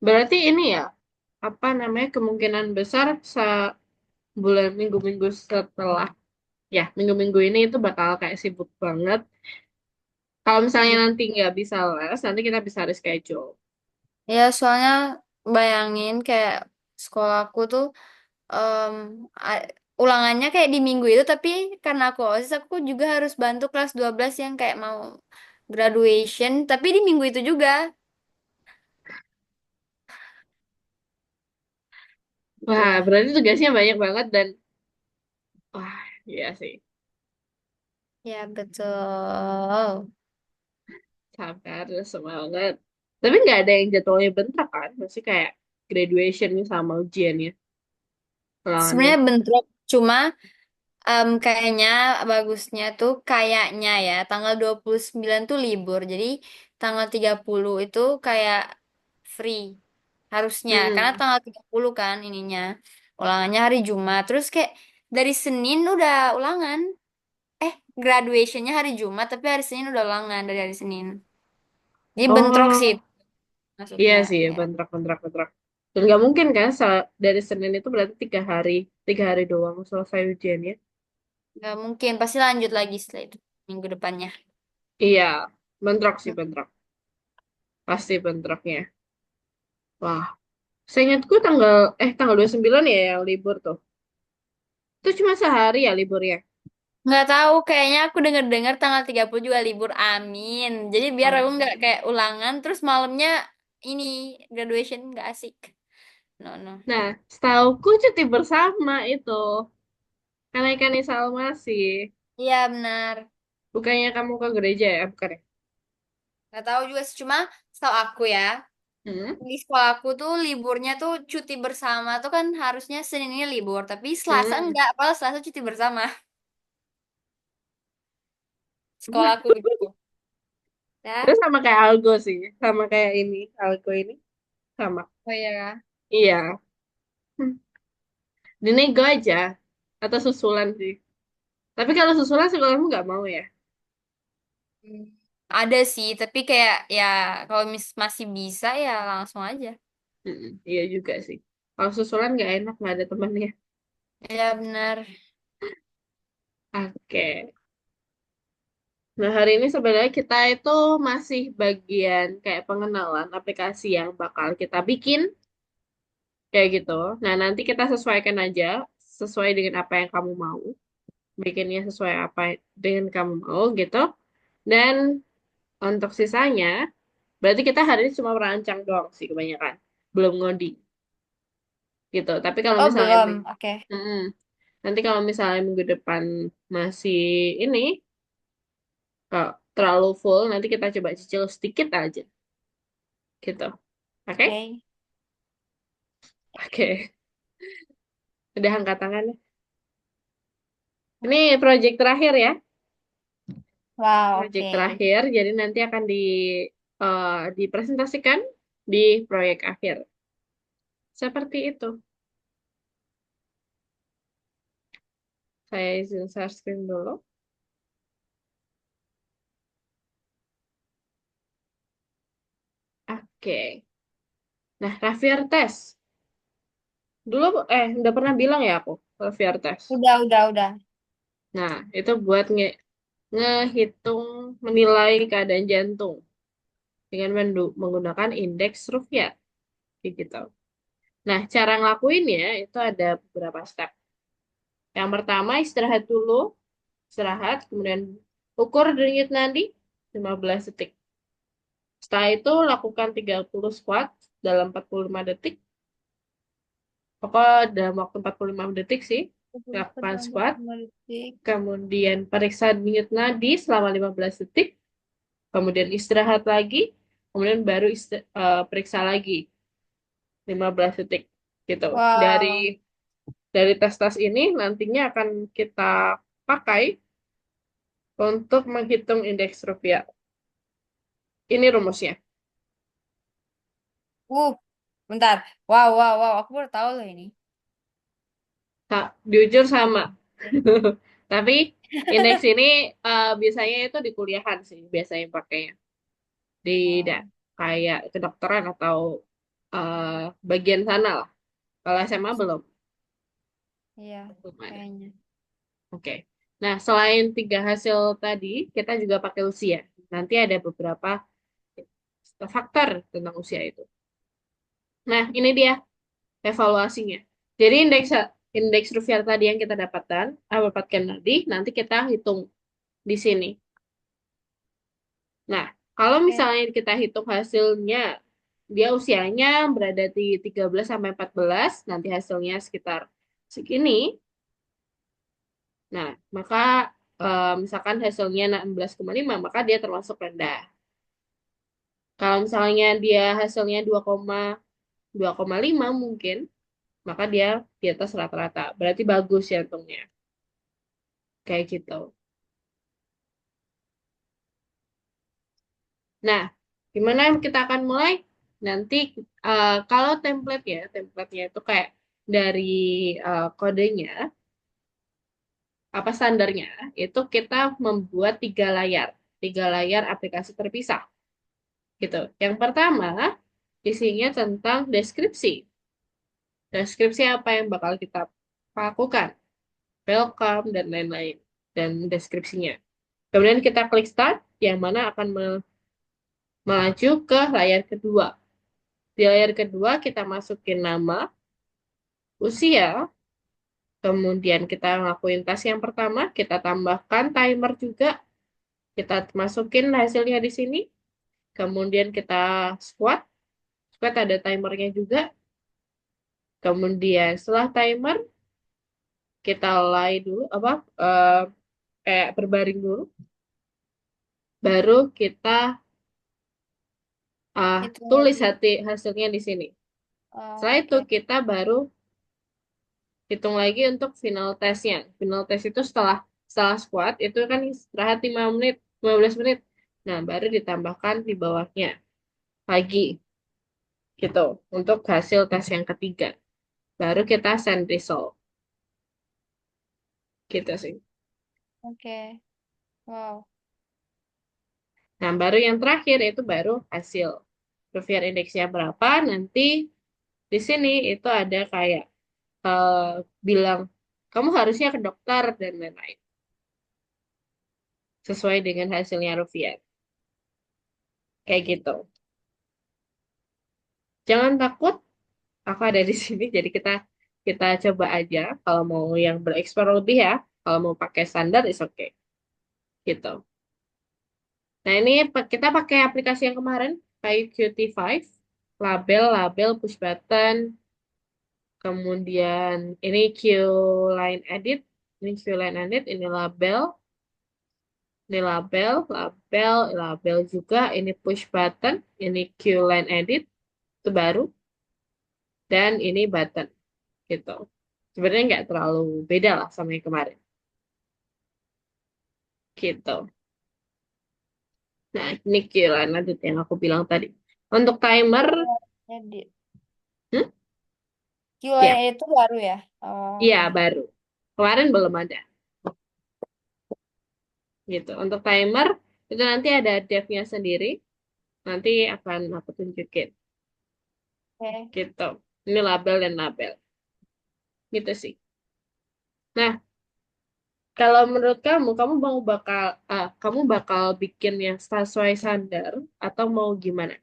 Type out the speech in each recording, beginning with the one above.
Berarti ini ya, apa namanya, kemungkinan besar bulan minggu-minggu setelah, ya minggu-minggu ini itu bakal kayak sibuk banget. Kalau misalnya nanti nggak bisa les, nanti kita bisa reschedule. Ya, soalnya bayangin kayak sekolahku tuh em, a- ulangannya kayak di minggu itu, tapi karena aku OSIS aku juga harus bantu kelas 12 yang kayak mau graduation, tapi di minggu itu juga. Wah, Itulah. berarti tugasnya banyak banget dan, wah, iya sih. Ya, betul. Sabar, semangat. Tapi nggak ada yang jadwalnya bentrok kan? Masih kayak graduation sama ujiannya, ulangannya. Sebenarnya bentrok, cuma kayaknya bagusnya tuh kayaknya ya tanggal 29 tuh libur. Jadi tanggal 30 itu kayak free harusnya. Karena Mm-mm. tanggal 30 kan ininya ulangannya hari Jumat. Terus kayak dari Senin udah ulangan. Graduationnya hari Jumat tapi hari Senin udah ulangan dari hari Senin. Jadi bentrok sih Oh, iya maksudnya sih, ya. bentrok, bentrok, bentrok. Dan nggak mungkin kan, dari Senin itu berarti 3 hari doang selesai ujiannya. Nggak mungkin pasti lanjut lagi setelah itu minggu depannya. Iya, bentrok sih, bentrok. Pasti bentroknya. Wah, seingatku tanggal 29 ya yang libur tuh. Itu cuma sehari ya liburnya. Nggak tahu, kayaknya aku dengar-dengar tanggal 30 juga libur. Amin. Jadi biar aku nggak Oh. kayak ulangan, terus malamnya ini graduation nggak asik. No, no. Nah, setauku cuti bersama itu. Kenaikan Salma sih. Iya benar. Bukannya kamu ke gereja ya? Bukan ya? Nggak tahu juga sih, cuma setahu aku ya, Hmm? di sekolah aku tuh liburnya tuh cuti bersama tuh kan harusnya Senin ini libur, tapi Selasa Hmm. enggak, padahal Selasa cuti bersama. Sekolah aku begitu. Itu Ya. sama kayak Algo sih. Sama kayak ini. Algo ini. Sama. Oh iya. Iya. Hmm. Dinego aja. Atau susulan sih. Tapi kalau susulan sekolahmu nggak mau ya? Hmm. Ada sih, tapi kayak ya kalau masih bisa ya langsung aja. Iya juga sih. Kalau susulan nggak enak, nggak ada temannya. Ya benar. Oke. Nah, hari ini sebenarnya kita itu masih bagian kayak pengenalan aplikasi yang bakal kita bikin. Kayak gitu. Nah, nanti kita sesuaikan aja. Sesuai dengan apa yang kamu mau. Bikinnya sesuai apa dengan kamu mau gitu. Dan untuk sisanya, berarti kita hari ini cuma merancang doang sih kebanyakan. Belum ngoding gitu. Tapi kalau Oh misalnya belum, oke. Mm-mm. Nanti kalau misalnya minggu depan masih ini, kalau terlalu full, nanti kita coba cicil sedikit aja gitu. Oke? Oke. Oke. Udah angkat tangannya. Ini project terakhir ya. Wow, Project oke. terakhir, jadi nanti akan dipresentasikan di proyek akhir. Seperti itu. Saya izin share screen dulu. Oke. Nah, Raffier tes. Dulu, udah pernah bilang ya aku, Raffier tes. Udah. Nah, itu buat ngehitung, menilai keadaan jantung dengan menggunakan indeks Rukyat, kayak gitu. Nah, cara ngelakuinnya itu ada beberapa step. Yang pertama, istirahat dulu, istirahat, kemudian ukur denyut nadi 15 detik. Setelah itu lakukan 30 squat dalam 45 detik. Pokoknya dalam waktu 45 detik sih, lakukan squat. 45 detik. Kemudian periksa denyut nadi selama 15 detik. Kemudian istirahat lagi. Kemudian baru periksa lagi 15 detik. Gitu. Dari Wow. dari tes-tes ini nantinya akan kita pakai untuk menghitung indeks rupiah. Ini rumusnya. Uh, bentar. Wow. Aku baru tahu loh ini. Nah, jujur sama. Tapi indeks ini biasanya itu di kuliahan sih, biasanya pakainya. Di Wow. kayak kedokteran atau bagian sana lah. Kalau SMA belum. Iya, Belum ada. kayaknya. Oke. Nah, selain tiga hasil tadi, kita juga pakai usia. Nanti ada beberapa faktor tentang usia itu. Nah, ini dia evaluasinya. Jadi indeks indeks Rupiah tadi yang kita dapatkan tadi, nanti kita hitung di sini. Nah, kalau Oke. misalnya kita hitung hasilnya, dia usianya berada di 13 sampai 14, nanti hasilnya sekitar segini. Nah, maka misalkan hasilnya 16,5, maka dia termasuk rendah. Kalau misalnya dia hasilnya 2,5 mungkin, maka dia di atas rata-rata. Berarti bagus jantungnya. Kayak gitu. Nah, gimana kita akan mulai? Nanti kalau template-nya itu kayak dari kodenya, apa standarnya, itu kita membuat tiga layar aplikasi terpisah, gitu. Yang pertama, isinya tentang deskripsi. Deskripsi apa yang bakal kita lakukan, welcome, dan lain-lain, dan deskripsinya. Kemudian kita klik start, yang mana akan melaju ke layar kedua. Di layar kedua kita masukin nama, usia, kemudian kita ngelakuin tes yang pertama, kita tambahkan timer juga, kita masukin hasilnya di sini, kemudian kita squat, squat ada timernya juga, kemudian setelah timer kita lay dulu kayak berbaring dulu, baru kita Itu tulis lagi. hasilnya di sini. Setelah itu Oke. kita baru hitung lagi untuk final testnya. Final test itu setelah squat itu kan istirahat 5 menit, 15 menit. Nah, baru ditambahkan di bawahnya lagi gitu untuk hasil tes yang ketiga. Baru kita send result gitu sih. Oke. Wow. Nah, baru yang terakhir itu baru hasil. Rupiah indeksnya berapa nanti di sini itu ada kayak eh, bilang kamu harusnya ke dokter dan lain-lain sesuai dengan hasilnya Rupiah. Kayak gitu. Jangan takut, aku ada di sini jadi kita kita coba aja kalau mau yang bereksplor lebih ya, kalau mau pakai standar is okay gitu. Nah ini kita pakai aplikasi yang kemarin kayak QT5, label push button, kemudian ini Line Edit, ini Line Edit, ini label juga, ini push button, ini Line Edit itu baru, dan ini button gitu. Sebenarnya nggak terlalu beda lah sama yang kemarin. Gitu. Nah, ini Q-line lanjut yang aku bilang tadi. Untuk timer, Edit. hmm? Ya, Q-line itu baru ya? Oh, iya oke. baru. Kemarin belum ada. Gitu. Untuk timer, itu nanti ada dev-nya sendiri. Nanti akan aku tunjukin. Oke. Gitu. Ini label dan label. Gitu sih. Nah, kalau menurut kamu bakal bikin yang sesuai standar atau mau gimana?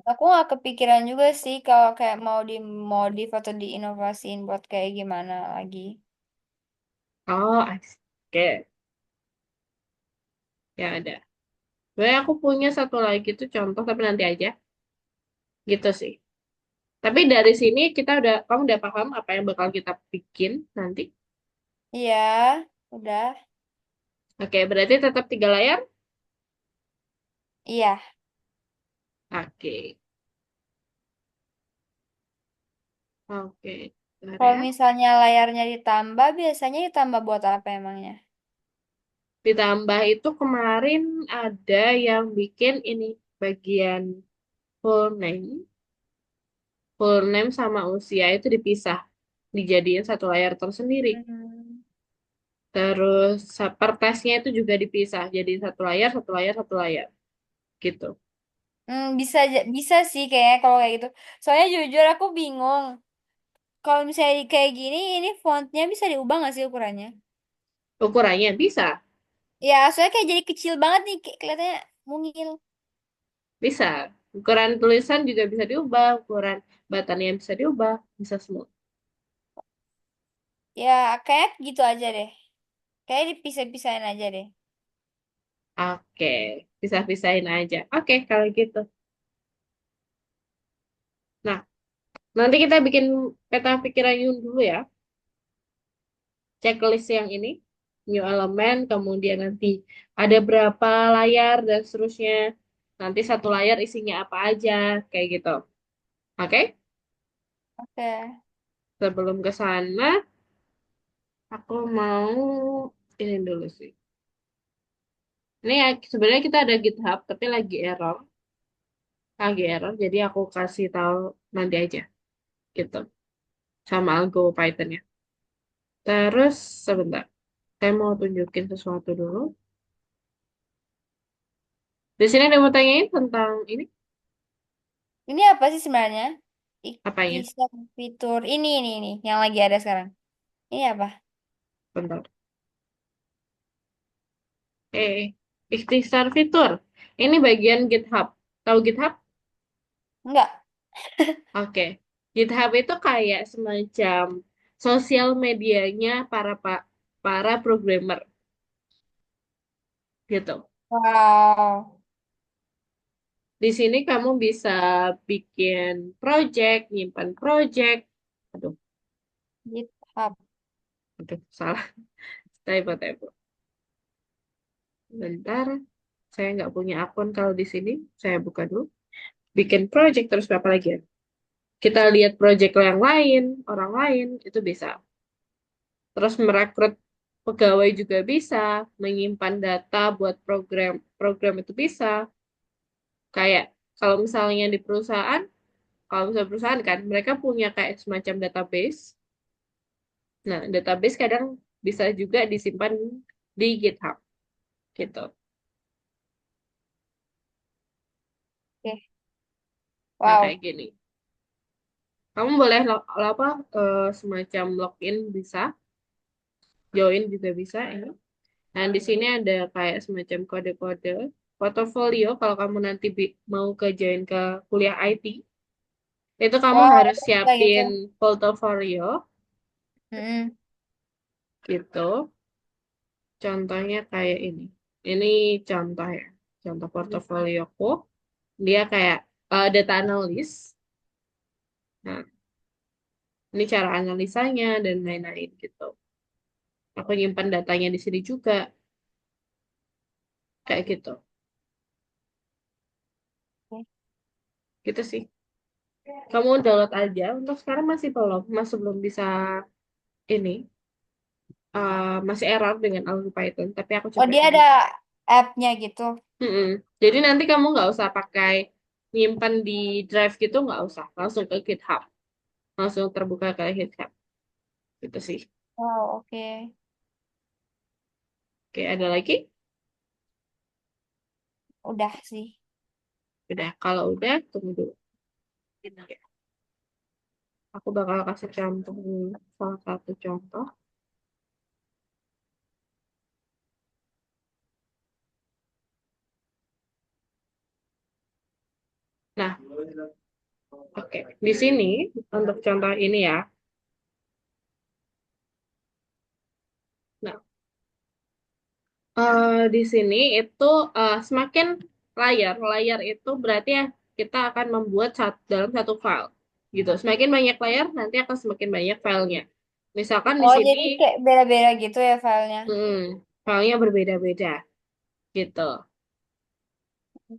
Aku nggak kepikiran juga sih kalau kayak mau dimodif atau diinovasiin buat kayak gimana lagi. Oh, I see. Oke. Ya ada. Sebenarnya aku punya satu lagi tuh contoh, tapi nanti aja. Gitu sih. Tapi dari sini kamu udah paham apa yang bakal kita bikin nanti. Iya, udah. Oke, berarti tetap tiga layar. Iya. Oke, oke. Bentar Kalau ya. misalnya layarnya ditambah, biasanya ditambah buat apa emangnya? Ditambah itu kemarin ada yang bikin ini bagian full name, full name sama usia itu dipisah, dijadiin satu layar tersendiri. Hmm. Terus per tesnya itu juga dipisah, jadi satu layar, satu layar, satu layar, gitu. Bisa sih kayaknya kalau kayak gitu. Soalnya jujur aku bingung. Kalau misalnya kayak gini, ini fontnya bisa diubah nggak sih ukurannya? Ukurannya bisa, Ya, soalnya kayak jadi kecil banget nih, kayak kelihatannya mungil. bisa. Ukuran tulisan juga bisa diubah, ukuran batanya bisa diubah, bisa semua. Ya, kayak gitu aja deh. Kayak dipisah-pisahin aja deh. Oke, pisah-pisahin aja. Oke, kalau gitu. Nah, nanti kita bikin peta pikiran Yun dulu ya. Checklist yang ini, new element, kemudian nanti ada berapa layar dan seterusnya. Nanti satu layar isinya apa aja, kayak gitu. Oke? Oke. Sebelum ke sana, aku mau ini dulu sih. Ini ya, sebenarnya kita ada GitHub, tapi lagi error. Jadi aku kasih tahu nanti aja, gitu. Sama algo Python-nya. Terus sebentar, saya mau tunjukin sesuatu dulu. Di sini ada mau tanyain tentang ini, Ini apa sih sebenarnya? apanya? Iktisar fitur. Ini, yang lagi ada sekarang. Ini apa? Bentar. Ikhtisar fitur. Ini bagian GitHub. Tahu GitHub? Enggak. Oke. GitHub itu kayak semacam sosial medianya para programmer gitu. Wow. Di sini kamu bisa bikin project, nyimpan project. Aduh, GitHub. aduh, salah. Typo. Bentar, saya nggak punya akun kalau di sini. Saya buka dulu. Bikin project terus apa lagi ya? Kita lihat project yang lain, orang lain, itu bisa. Terus merekrut pegawai juga bisa, menyimpan data buat program itu bisa. Kayak kalau misalnya di perusahaan, kalau misalnya perusahaan kan, mereka punya kayak semacam database. Nah, database kadang bisa juga disimpan di GitHub gitu. Oke. Nah, kayak Wow. gini. Kamu boleh semacam login bisa, join juga bisa ini. Nah, di sini ada kayak semacam kode-kode portofolio kalau kamu nanti mau ke join ke kuliah IT, itu kamu Wow, harus kayak gitu. siapin portofolio Mm-mm. gitu. Contohnya kayak ini. Ini contoh ya. Contoh portofolioku. Dia kayak data analis. Nah, ini cara analisanya dan lain-lain gitu. Aku nyimpan datanya di sini juga. Kayak gitu. Oke. Gitu sih. Kamu download aja. Untuk sekarang masih belum bisa ini. Masih error dengan algo Python. Tapi aku Oh, coba dia ada tunjukin. app-nya gitu. Mm-mm. Jadi nanti kamu nggak usah pakai nyimpan di drive gitu, nggak usah. Langsung ke GitHub. Langsung terbuka ke GitHub. Gitu sih. Wow, oke. Oke, ada lagi? Udah sih. Udah. Kalau udah, tunggu dulu. Oke. Aku bakal kasih contoh salah satu contoh. Nah, oke. Di sini untuk contoh ini ya. Nah, di sini itu semakin layar itu berarti ya kita akan membuat dalam satu file. Gitu. Semakin banyak layar, nanti akan semakin banyak filenya. Misalkan di Oh, sini, jadi kayak beda-beda gitu ya filenya. filenya berbeda-beda. Gitu.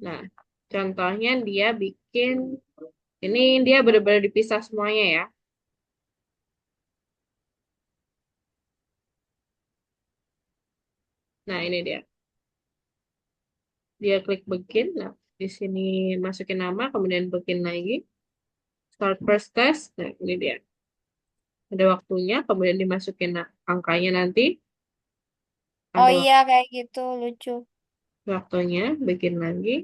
Nah, contohnya dia bikin, ini dia benar-benar dipisah semuanya ya. Nah, ini dia. Dia klik begin. Nah, di sini masukin nama, kemudian begin lagi. Start first test. Nah, ini dia. Ada waktunya, kemudian dimasukin angkanya nanti. Oh Ada iya, kayak gitu. Lucu. waktunya, begin lagi.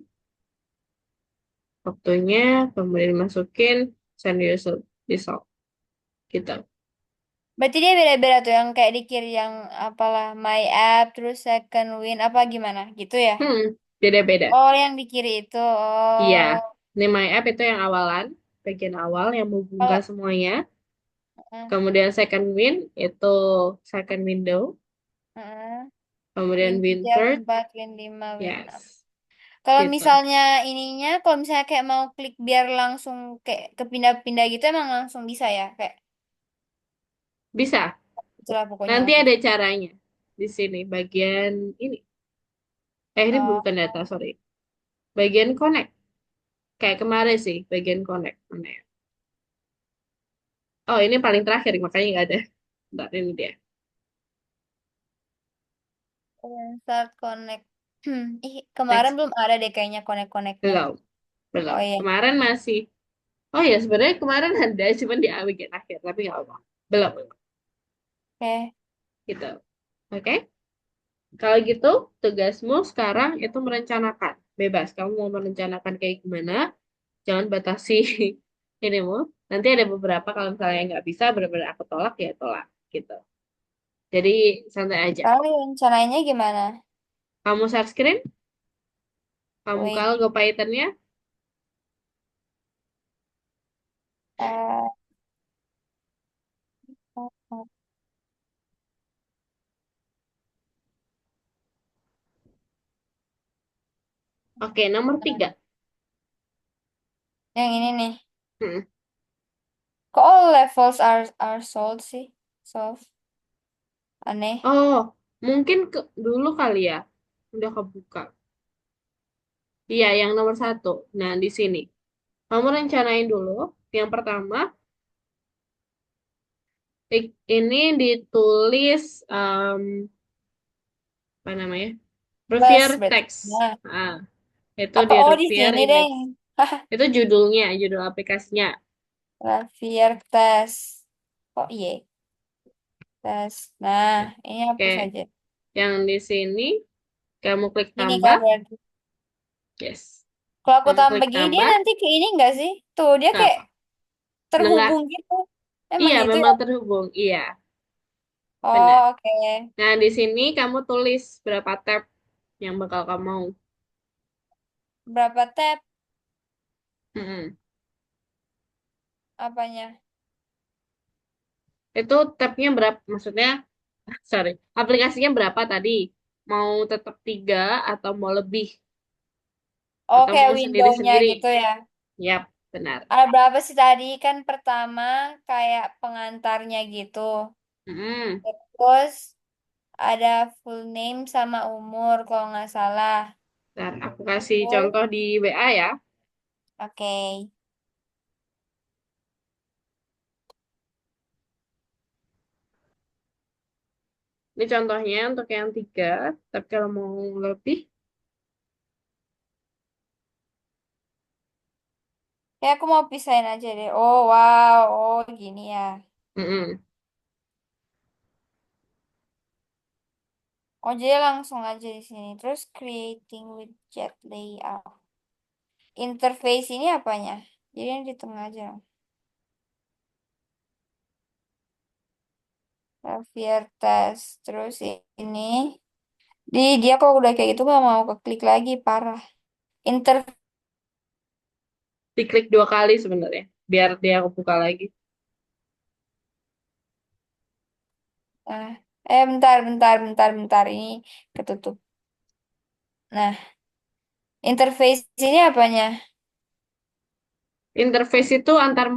waktunya, kemudian masukin send user result gitu. Berarti dia beda-beda tuh yang kayak di kiri yang apalah my app terus second win apa gimana gitu ya? Beda-beda. Oh, yang di kiri itu. Iya, Oh, ini my app itu yang awalan, bagian awal yang kalau menghubungkan semuanya. eh, Kemudian second win itu second window. eh, win Kemudian win 3 win third, 4 win 5 win 6. yes, Kalau gitu. misalnya ininya, kalau misalnya kayak mau klik biar langsung kayak kepindah-pindah gitu emang langsung bisa ya? Kayak Bisa. itulah pokoknya Nanti ada maksudnya. caranya di sini bagian ini. Ini Oh, bukan data, sorry. Bagian connect. Kayak kemarin sih, bagian connect. Mana ya? Oh, ini paling terakhir, makanya nggak ada. Bentar, ini dia. start connect. Ih, kemarin Next. belum ada deh kayaknya connect-connectnya. Belum. Belum. Oh iya. Kemarin masih. Oh ya, sebenarnya kemarin ada, cuman di bagian akhir. Tapi nggak apa. Belum. Belum. Oke. Gitu. Oke? Kalau gitu, tugasmu sekarang itu merencanakan. Bebas. Kamu mau merencanakan kayak gimana? Jangan batasi inimu. Nanti ada beberapa kalau misalnya nggak bisa benar-benar aku tolak ya tolak gitu. Jadi santai aja. Kali rencananya gimana? Kamu share screen, kamu Wait. kalau Go Python-nya. eh, oh, oh. Oke, nomor 3. Yang ini nih. Hmm. Kok all levels are solved sih? Solved. Aneh. Oh, mungkin dulu kali ya. Udah kebuka. Iya, yang nomor 1. Nah, di sini. Kamu rencanain dulu. Yang pertama, ini ditulis apa namanya? Plus Prefer berarti. text. Nah. Ah, itu Apa? di Oh, di Repair sini deh. Index. Itu judulnya, judul aplikasinya. Grafir tes. Oh iya. Tes. Nah, ini hapus Oke, aja. yang di sini kamu klik Ini kak tambah. berarti. Yes. Kalau aku Kamu klik tambah gini dia tambah. nanti ke ini enggak sih? Tuh, dia kayak Apa? Enggak. terhubung gitu. Emang Iya, gitu ya? memang terhubung. Iya, benar. Oh, oke. Nah, di sini kamu tulis berapa tab yang bakal kamu mau. Berapa tab Mm-mm. apanya? Itu tabnya berapa? Maksudnya, sorry, aplikasinya berapa tadi? Mau tetap 3 atau mau lebih? Oh, Atau kayak mau window-nya sendiri-sendiri? gitu ya. Yap, benar. Ada berapa sih tadi? Kan pertama kayak pengantarnya gitu. Mm-mm. Terus ada full name sama umur kalau nggak salah. Ntar aku kasih Terus, contoh di WA ya. oke. Ini contohnya untuk yang 3, tapi kalau mau lebih, Ya aku mau pisahin aja deh. Oh wow, oh gini ya. mm-mm. Oh jadi langsung aja di sini. Terus creating widget layout. Interface ini apanya? Jadi yang di tengah aja. Behavior test. Terus ini. Dia kalau udah kayak gitu nggak mau keklik lagi parah. Interface. Diklik 2 kali sebenarnya, biar dia kebuka lagi. Bentar. Ini ketutup. Nah, interface ini apanya? Interface itu antar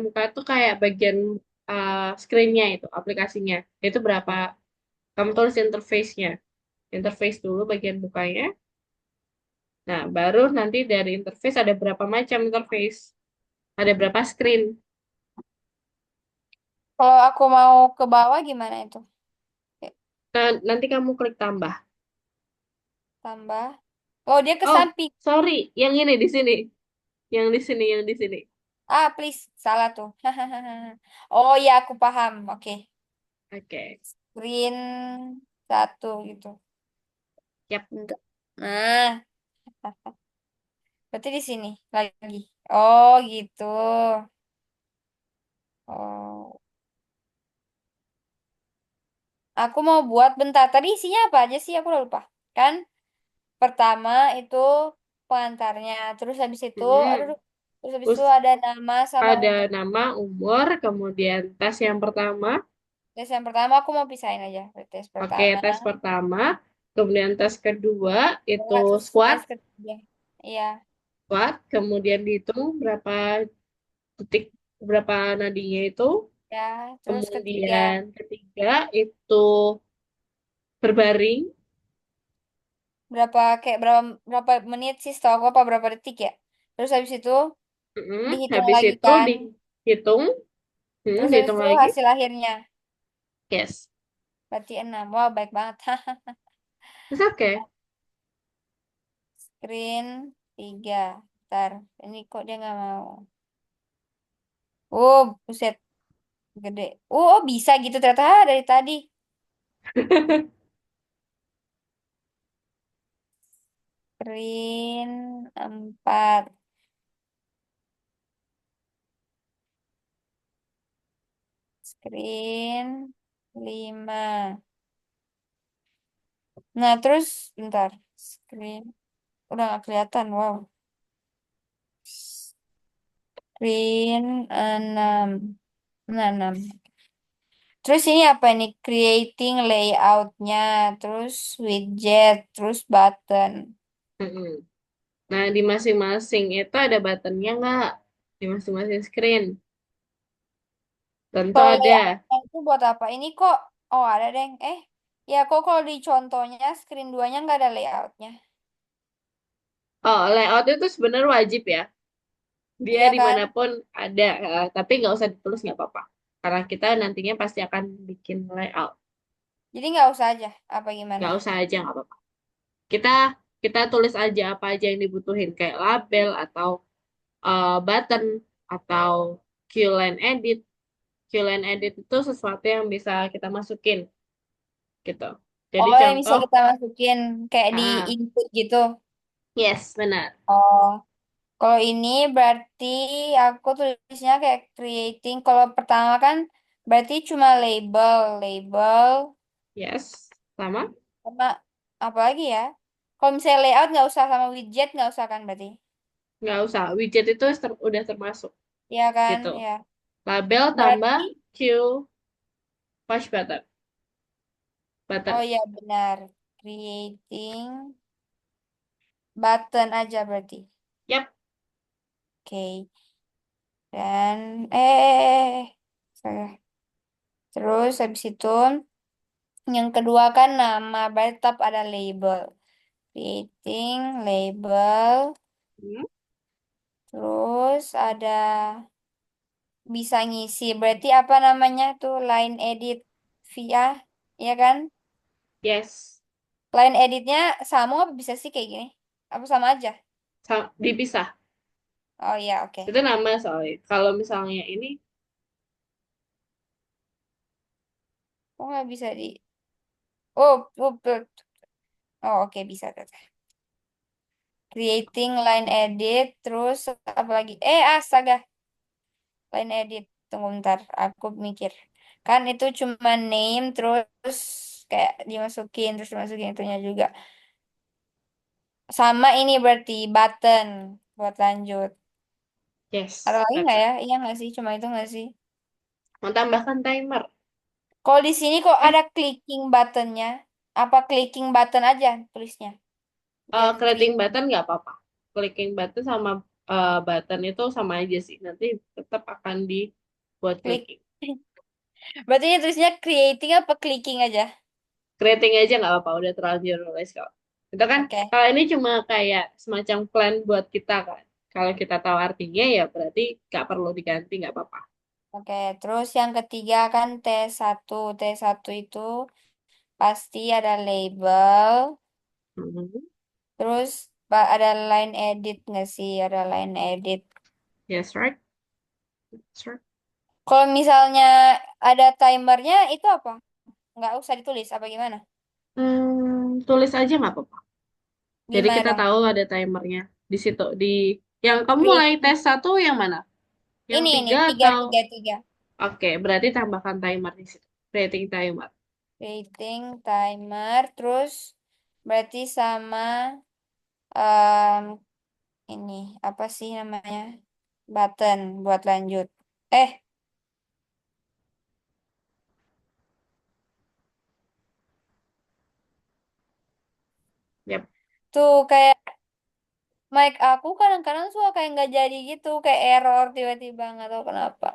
muka itu kayak bagian screen-nya itu, aplikasinya. Itu berapa? Kamu tulis interface-nya. Interface dulu bagian mukanya. Nah, baru nanti dari interface ada berapa macam interface. Ada berapa screen. Kalau aku mau ke bawah gimana itu? Oke, Nah, nanti kamu klik tambah. tambah. Oh, dia ke Oh, samping. sorry, yang ini di sini. Yang di sini, yang di sini. Ah, please. Salah tuh. Oh, ya aku paham. Oke. Oke. Screen satu gitu. Yap. Bentar. Nah, Berarti di sini lagi. Oh, gitu. Oh. Aku mau buat bentar. Tadi isinya apa aja sih? Aku udah lupa. Kan pertama itu pengantarnya. Terus habis itu, aduh, Mm-mm. terus habis itu Terus ada nama sama ada umur. nama, umur, kemudian tes yang pertama. Tes yang pertama aku mau pisahin aja. Tes Oke, pertama. tes pertama. Kemudian tes kedua itu Enggak, terus squat, tes ketiga. Iya, squat. Kemudian dihitung berapa detik, berapa nadinya itu. ya. Terus ketiga. Kemudian ketiga itu berbaring. Berapa berapa menit sih setahu aku apa berapa detik ya? Terus habis itu Mm-mm. dihitung Habis lagi itu kan? dihitung, Terus habis dihitung itu lagi. hasil akhirnya. Yes, Berarti 6. Wah, baik banget. it's okay. Screen 3. Ntar, ini kok dia nggak mau. Oh, buset. Gede. Oh, bisa gitu ternyata dari tadi. Screen 4. Screen 5. Nah, terus bentar. Screen. Udah nggak kelihatan. Wow. Screen 6. Nah, 6. Terus ini apa nih? Creating layoutnya. Terus widget. Terus button. Mm-mm. Nah, di masing-masing itu ada buttonnya nggak? Di masing-masing screen. Tentu Kalau ada. layoutnya itu buat apa? Ini kok, oh ada deh. Ya kok kalau di contohnya screen 2-nya nggak ada layoutnya. Oh, layout itu sebenarnya wajib ya. Dia Iya kan? dimanapun ada, tapi nggak usah ditulis nggak apa-apa. Karena kita nantinya pasti akan bikin layout. Jadi nggak usah aja, apa gimana? Nggak usah aja nggak apa-apa. Kita kita tulis aja apa aja yang dibutuhin kayak label atau button atau Q-line edit. Q-line edit itu sesuatu yang bisa kita masukin gitu. Jadi Oh, yang bisa contoh, kita masukin kayak di ah, input gitu. yes benar. Oh, kalau ini berarti aku tulisnya kayak creating. Kalau pertama kan berarti cuma label, label, Yes, sama. sama apa lagi ya? Kalau misalnya layout nggak usah sama widget nggak usah kan berarti? Nggak usah. Widget itu udah termasuk Iya kan? gitu. Ya. Label tambah Berarti, Q push button. oh Button. ya benar. Creating button aja berarti. Yap. Oke. Dan, salah. Terus habis itu, yang kedua kan nama, berarti tetap ada label. Creating label. Hmm. Terus ada bisa ngisi. Berarti apa namanya tuh? Line edit via, ya kan? Yes. Line editnya sama apa bisa sih kayak gini? Apa sama aja? Dipisah. Oh iya, oke. Itu nama soalnya. Kalau misalnya ini, Oh nggak bisa di. Oh, oke bisa. Creating line edit, terus apa lagi? Astaga, line edit. Tunggu bentar, aku mikir. Kan itu cuma name, terus kayak terus dimasukin itunya juga. Sama ini berarti button buat lanjut. Ada yes, lagi nggak button. ya? Iya nggak sih? Cuma itu nggak sih? Mau tambahkan timer. Kalau di sini kok Eh, ada clicking buttonnya? Apa clicking button aja tulisnya? Jangan clicking create. button nggak apa-apa. Clicking button sama button itu sama aja sih. Nanti tetap akan dibuat Klik. clicking. Berarti ini tulisnya creating apa clicking aja? Creating aja nggak apa-apa. Udah terlalu generalis kok. Itu kan, Oke. kalau ini cuma kayak semacam plan buat kita kan. Kalau kita tahu artinya ya berarti nggak perlu diganti, nggak apa-apa. Oke, terus yang ketiga kan T1. T1 itu pasti ada label, Mhm. terus ada line edit nggak sih? Ada line edit. Yes, right? That's right. Kalau misalnya ada timernya itu apa? Nggak usah ditulis apa gimana? Tulis aja nggak apa-apa. Jadi Gimana kita dong? tahu ada timernya. di situ di yang kamu mulai Creating. tes satu yang mana? Yang Ini tiga tiga atau tiga tiga. oke, berarti tambahkan timer di situ. Rating timer. Creating timer, terus berarti sama em, ini apa sih namanya? Button buat lanjut. Eh, Yap. tuh kayak mic aku kadang-kadang suka kayak nggak jadi gitu, kayak error tiba-tiba nggak tahu kenapa.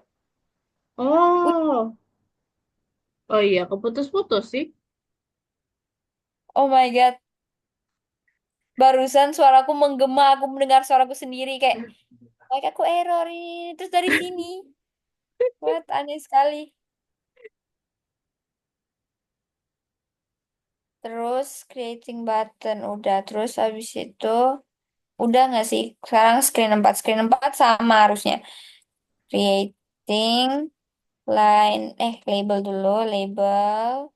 Oh, oh iya, keputus-putus sih. Oh my God, barusan suaraku menggema, aku mendengar suaraku sendiri kayak, mic aku error ini, terus dari sini. What, aneh sekali. Terus creating button udah, terus habis itu udah nggak sih? Sekarang screen 4 sama harusnya. Creating line, label dulu, label.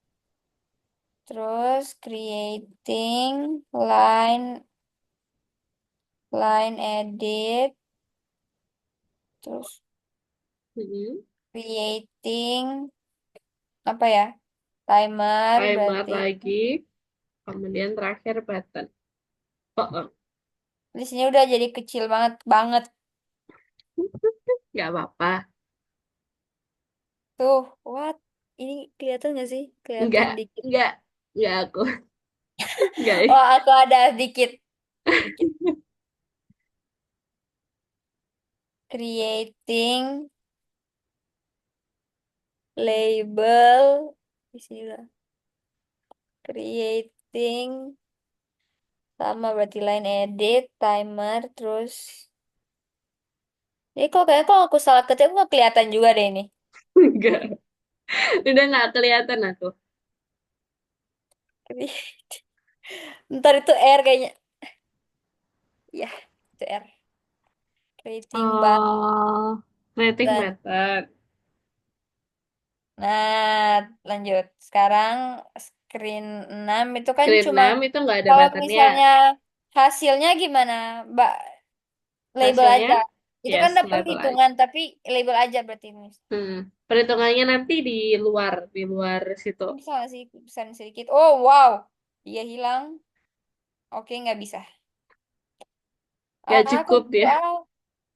Terus creating line edit. Terus Mm-mm. creating apa ya? Timer Timer berarti. lagi, kemudian terakhir button. Oh, oh. Di sini udah jadi kecil banget banget. Nggak apa-apa. Tuh, what? Ini kelihatan nggak sih? Nggak, Kelihatan dikit. nggak, nggak aku. Nggak. Oh, aku ada dikit. Dikit. Creating label. Di sini lah. Creating sama berarti line edit, timer, terus. Ini kok kayaknya kalau aku salah ketik aku nggak kelihatan juga deh ini. Nggak. Udah nggak kelihatan aku. Ntar itu R kayaknya. Ya, itu R. Creating Oh, rating button. button. Nah, lanjut. Sekarang screen 6 itu kan Screen cuma 6 itu nggak ada kalau buttonnya. misalnya hasilnya gimana, Mbak? Label Hasilnya, aja. Itu kan yes, ada label aja. perhitungan, tapi label aja berarti ini. Hmm. Perhitungannya nanti di luar situ. Ini bisa nggak sih pesan sedikit? Oh, wow. Dia hilang. Oke, nggak bisa. Gak Kok cukup gitu? ya.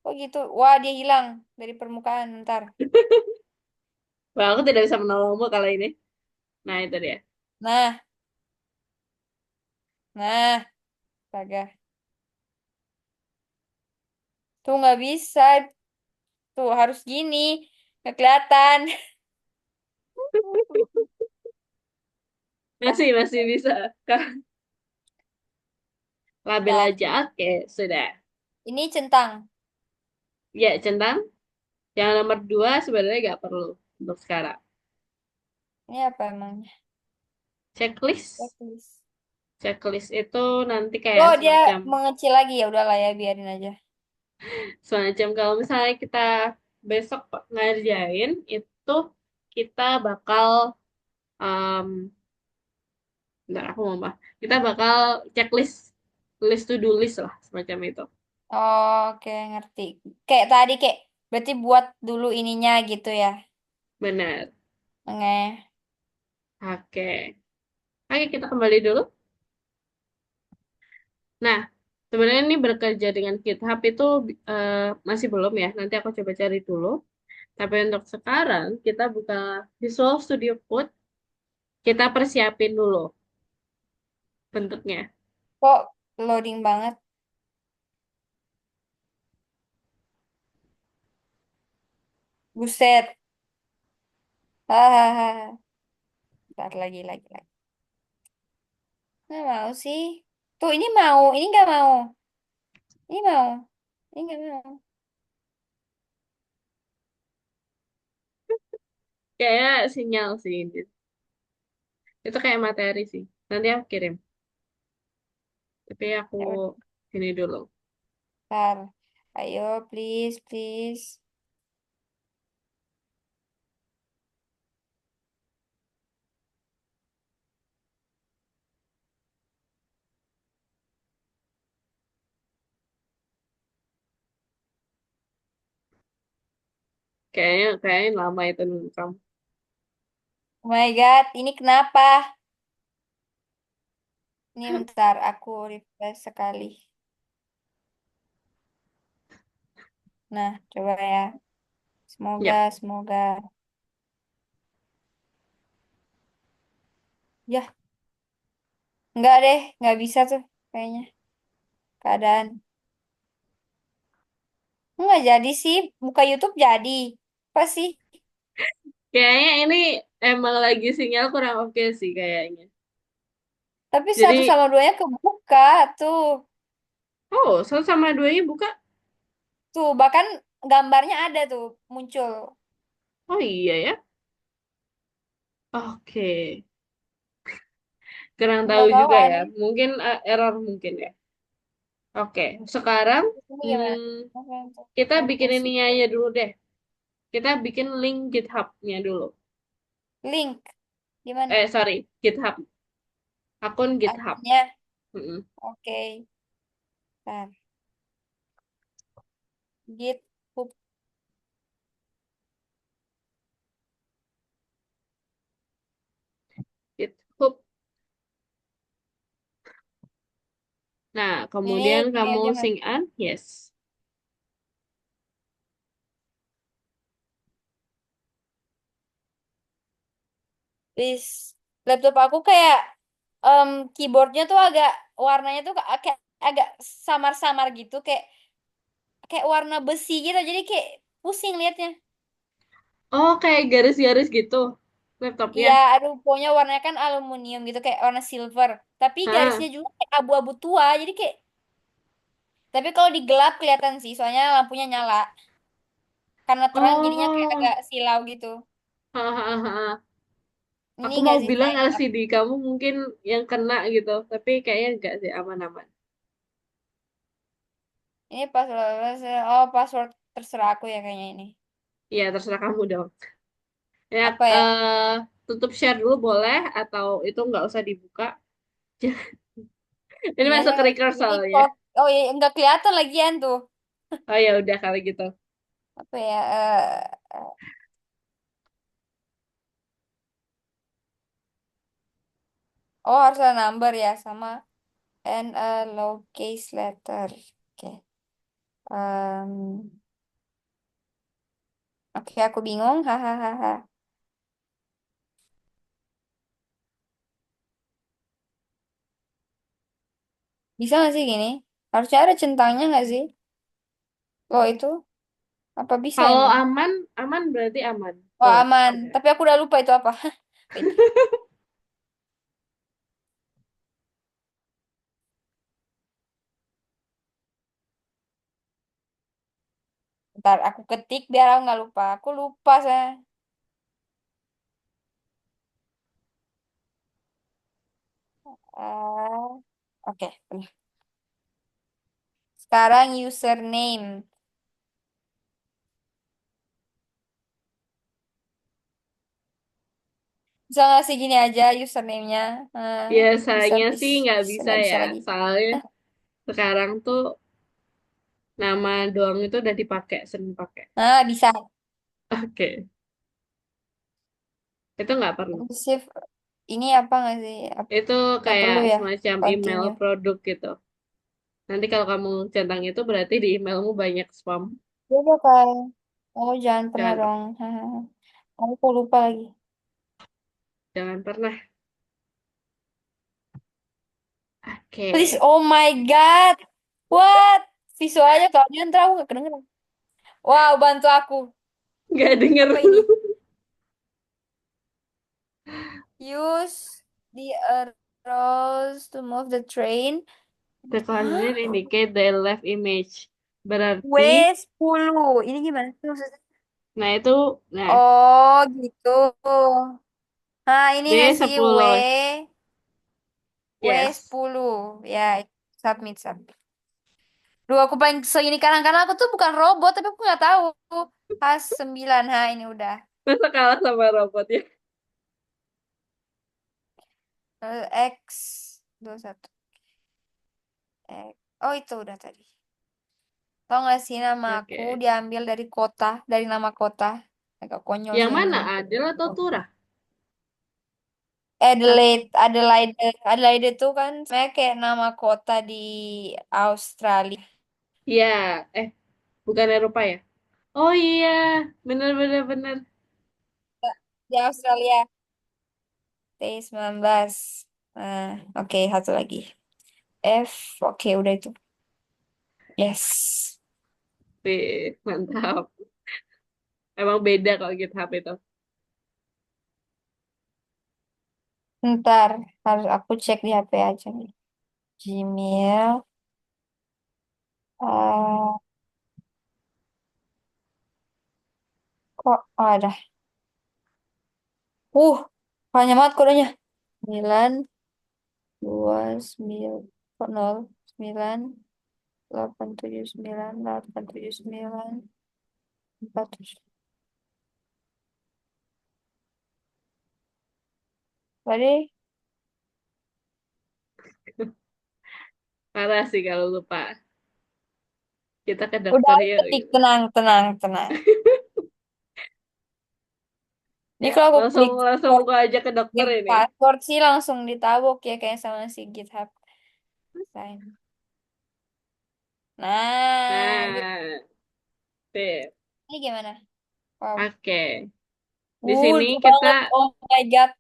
Kok gitu? Wah, dia hilang dari permukaan. Ntar. Wah, aku tidak bisa menolongmu kali ini. Nah, itu dia. Nah, nah, astaga. Tuh nggak bisa. Tuh harus gini. Nggak kelihatan. Dah. Masih bisa. Kak, label Bentar. aja. Oke, sudah. Ini centang. Ya, centang. Yang nomor 2 sebenarnya nggak perlu untuk sekarang. Ini apa emangnya? Checklist. Checklist. Checklist itu nanti kayak Oh, dia semacam mengecil lagi ya. Udahlah ya, biarin aja. semacam kalau misalnya kita besok ngerjain itu kita bakal um, bentar aku mau apa? Kita bakal checklist list to do list lah semacam itu. Oke, ngerti. Kayak tadi kayak berarti buat dulu ininya gitu ya. Benar. Oke. Oke. Oke, kita kembali dulu. Nah, sebenarnya ini bekerja dengan GitHub itu eh, masih belum ya. Nanti aku coba cari dulu. Tapi untuk sekarang kita buka Visual Studio Code, kita persiapin dulu bentuknya. Kok loading banget? Buset. Hahaha. Ntar lagi. Nggak mau sih. Tuh ini mau, ini nggak mau. Ini mau. Ini nggak mau. Kayak sinyal sih ini. Itu kayak materi sih. Nanti aku kirim. Tapi aku Ya udah, ini dulu. ntar. Ayo, please. Kayaknya lama itu nunggu kamu. Oh my God, ini kenapa? Ini bentar, aku refresh sekali. Nah, coba ya. Semoga, Yap. semoga. Ya, enggak deh, nggak bisa tuh kayaknya keadaan. Nggak jadi sih, buka YouTube jadi. Apa sih? Kayaknya ini emang lagi sinyal kurang oke sih kayaknya. Tapi satu Jadi, sama duanya kebuka tuh. oh, satu sama duanya buka. Tuh, bahkan gambarnya ada tuh muncul. Oh iya ya. Oke. Kurang tahu Nggak tahu juga ya. aneh. Mungkin error mungkin ya. Oke, sekarang Ini gimana? hmm, Oke, untuk kita bikin revisi. ininya aja dulu deh. Kita bikin link GitHub-nya dulu. Link. Gimana? Sorry, GitHub. Akun GitHub. Akunnya. Mm-mm. Oke. Ntar. GitHub. GitHub. Nah, Ini kemudian gini kamu aja nggak? sync on, yes. Please. Laptop aku kayak keyboardnya tuh agak warnanya tuh kayak agak samar-samar gitu kayak kayak warna besi gitu jadi kayak pusing liatnya. Oh, kayak garis-garis gitu laptopnya. Iya, aduh, pokoknya warnanya kan aluminium gitu kayak warna silver. Tapi Ah, garisnya juga kayak abu-abu tua. Jadi kayak, tapi kalau digelap kelihatan sih, soalnya lampunya nyala. Karena terang jadinya kayak oh, agak silau gitu. hahaha. Ini Aku enggak mau sih bilang sayang. LCD kamu mungkin yang kena gitu, tapi kayaknya enggak sih, aman-aman. Ini password, oh password terserah aku ya kayaknya ini. Iya, terserah kamu dong. Ya, Apa ya? tutup share dulu boleh, atau itu nggak usah dibuka. Ini Ini aja masuk ke nggak sih? record Ini soalnya. kok, oh iya nggak kelihatan lagian tuh. Oh ya udah kali gitu. Apa ya? Oh harus ada number ya sama and a lowercase letter. Oke. Em, Oke, aku bingung. Hahaha. Bisa nggak sih gini? Harusnya ada centangnya nggak sih? Oh itu apa bisa Kalau emang? aman, aman berarti aman. Oh Tuh, aman. ada. Tapi aku udah lupa itu apa. Wait, bentar aku ketik biar aku nggak lupa. Aku lupa saya. Oke. Benar. Sekarang username. Bisa nggak sih gini aja username-nya? Biasanya sih Bisa, nggak bisa bisa nggak ya, bisa lagi. soalnya sekarang tuh nama doang itu udah dipakai, sering pakai. Bisa. Oke, itu nggak perlu. Save. Ini apa nggak sih? Itu Nggak kayak perlu ya. semacam email Continue. produk gitu. Nanti kalau kamu centang itu berarti di emailmu banyak spam. Coba kan. Oh, jangan pernah Jangan, dong. Aku lupa lagi. jangan pernah. Please, Oke, oh my God. What? Visualnya kalau dia ntar aku gak kedengeran. Wow, bantu aku. nggak denger. Apa ini? Use the arrows to move the train. The Hah? coordinate indicate the left image. W Berarti, 10. Ini gimana sih maksudnya? nah itu, nah Oh, gitu. Nah, ini nggak sih W D10. W Yes. 10. Ya, submit, submit. Duh, aku paling kesel ini karena aku tuh bukan robot, tapi aku nggak tahu. H9. Ini udah. Masa kalah sama robot ya? X 21. Oh, itu udah tadi. Tau gak sih nama aku Oke. diambil dari kota, dari nama kota. Agak konyol Yang sih mana? emang. Adel atau Turah? Adelaide, Adelaide, Adelaide itu kan sebenarnya kayak nama kota di Australia. Iya, eh bukan Eropa ya? Oh iya, bener bener bener. Di Australia, T19. Nah, oke, satu lagi. F, oke, udah itu. Yes. Wih, mantap. Emang beda kalau GitHub itu. Ntar, harus aku cek di HP aja nih. Gmail. eh kok ada? Banyak banget kodenya. 9, 2, 9, kok 0, 9, 8, 7, 9, 8, 7, 9, 4, 7. Tadi, Parah sih kalau lupa. Kita ke udah dokter aku yuk. ketik, Gitu. tenang, tenang, tenang. Ini Ya, kalau aku langsung klik langsung for- gua aja ke dokter get ini. password sih langsung ditabok ya kayak sama si GitHub sign. Nah, gitu. Nah, sip. Ini gimana? Wow. Oke. Di sini Lucu kita banget. Oh my God.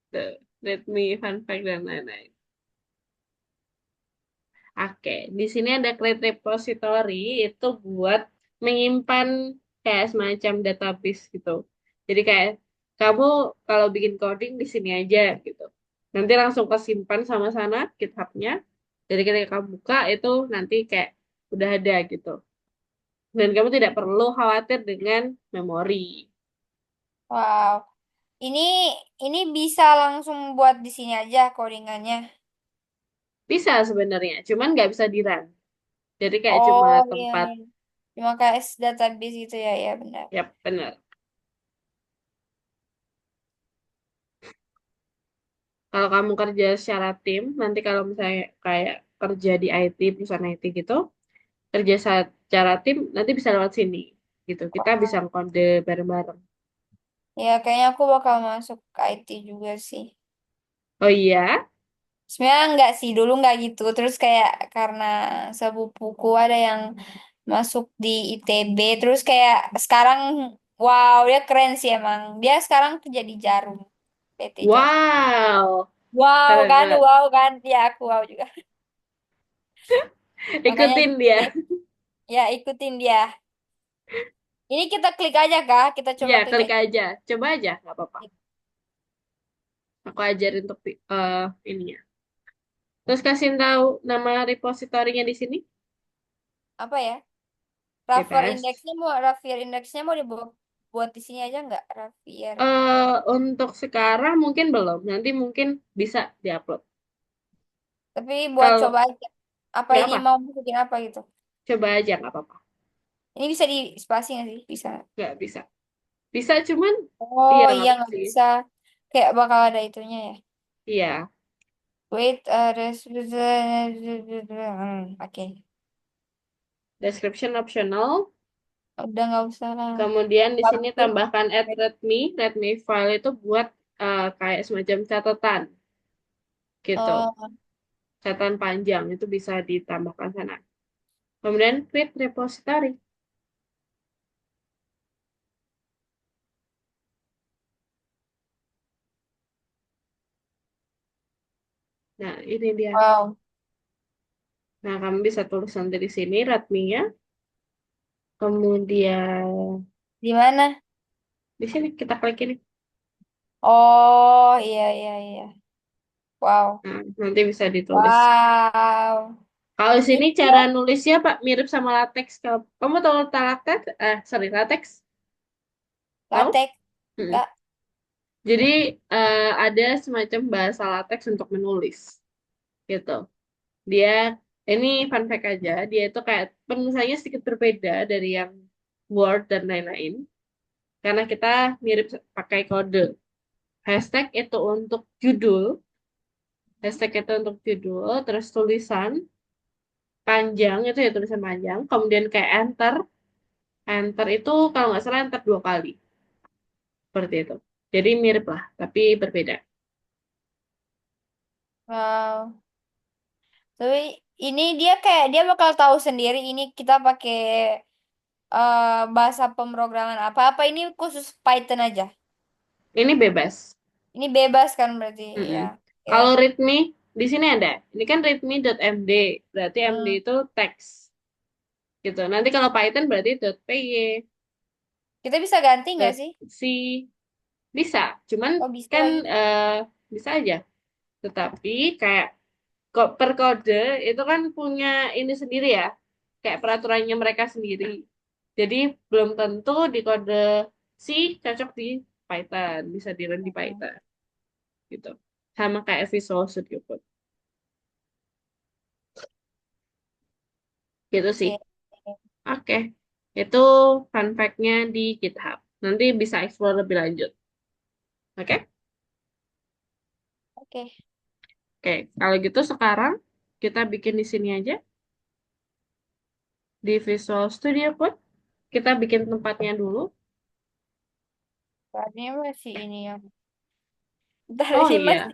tuh, Redmi Fun Fact dan lain-lain. Oke, di sini ada Create Repository itu buat menyimpan kayak semacam database gitu. Jadi kayak kamu kalau bikin coding di sini aja gitu. Nanti langsung kesimpan sama sana GitHub-nya. Jadi ketika kamu buka itu nanti kayak udah ada gitu. Dan kamu tidak perlu khawatir dengan memori. Wow. Ini ini bisa langsung buat di sini aja codingannya. Bisa sebenarnya, cuman nggak bisa di-run. Jadi kayak cuma Oh iya, tempat, iya. Cuma kayak database gitu ya, ya benar. ya benar. Kalau kamu kerja secara tim, nanti kalau misalnya kayak kerja di IT, perusahaan IT gitu, kerja secara tim nanti bisa lewat sini gitu. Kita bisa Wow. kode bareng-bareng. Ya kayaknya aku bakal masuk ke IT juga sih. Oh iya? Sebenarnya enggak sih, dulu enggak gitu. Terus kayak karena sepupuku ada yang masuk di ITB, terus kayak sekarang, wow, dia keren sih emang. Dia sekarang kerja di Jarum, PT Jarum. Wow, keren banget. Wow kan, ya aku wow juga. Makanya Ikutin gitu dia. deh, ya ikutin dia. Ini kita klik aja kak, kita Ya, coba klik klik aja. aja. Coba aja, nggak apa-apa. Aku ajarin untuk ininya. Terus kasih tahu nama repositorinya di sini. Apa ya? Rafier PPS. indeksnya mau Rafier indeksnya mau dibuat buat di sini aja nggak? Rafier. Untuk sekarang mungkin belum. Nanti mungkin bisa diupload. Tapi buat Kalau coba aja. Apa nggak ini apa, mau masukin apa gitu? coba aja nggak apa-apa. Ini bisa di spasi nggak sih? Bisa. Nggak bisa. Bisa cuman, Oh iya iya lama nggak sih. bisa. Kayak bakal ada itunya ya. Iya. Wait, oke. Description optional. Udah nggak usah lah. Kemudian di sini Public. tambahkan add readme. Readme file itu buat kayak semacam catatan gitu. Oh, Catatan panjang itu bisa ditambahkan sana. Kemudian create repository. Nah, ini dia. wow. Nah, kamu bisa tulis nanti di sini readme-nya. Kemudian Di mana? di sini kita klik ini. Oh iya iya iya. Wow. Nah, nanti bisa ditulis. Wow. Kalau di Ini sini ya cara nulisnya Pak mirip sama latex. Kalau kamu tahu latex, sorry latex, tahu? latex. Mm. Enggak. Jadi ada semacam bahasa latex untuk menulis, gitu. Dia ini fun fact aja, dia itu kayak penulisannya sedikit berbeda dari yang Word dan lain-lain, karena kita mirip pakai kode. Hashtag itu untuk judul, hashtag itu untuk judul, terus tulisan panjang itu ya tulisan panjang, kemudian kayak enter. Enter itu kalau nggak salah enter 2 kali. Seperti itu. Jadi mirip lah, tapi berbeda. Wow. Tapi ini dia kayak dia bakal tahu sendiri ini kita pakai bahasa pemrograman apa. Apa ini khusus Python aja? Ini bebas. Ini bebas kan berarti Mm-mm. ya. Ya. Kalau readme, di sini ada. Ini kan readme.md. Berarti MD Hmm. itu teks. Gitu. Nanti kalau Python berarti .py, Kita bisa ganti nggak sih? .c. Bisa. Cuman Oh bisa kan lagi. bisa aja. Tetapi kayak kok per kode itu kan punya ini sendiri ya. Kayak peraturannya mereka sendiri. Jadi belum tentu di kode C cocok di Python. Bisa di run di Hmm. Python. Gitu. Sama kayak Visual Studio Code. Gitu sih. Oke. Oke. Itu fun fact-nya di GitHub. Nanti bisa explore lebih lanjut. Oke? Oke. Oke. Kalau gitu sekarang kita bikin di sini aja. Di Visual Studio Code. Kita bikin tempatnya dulu. Tadi masih ini ya. Bentar Oh ini masih. iya.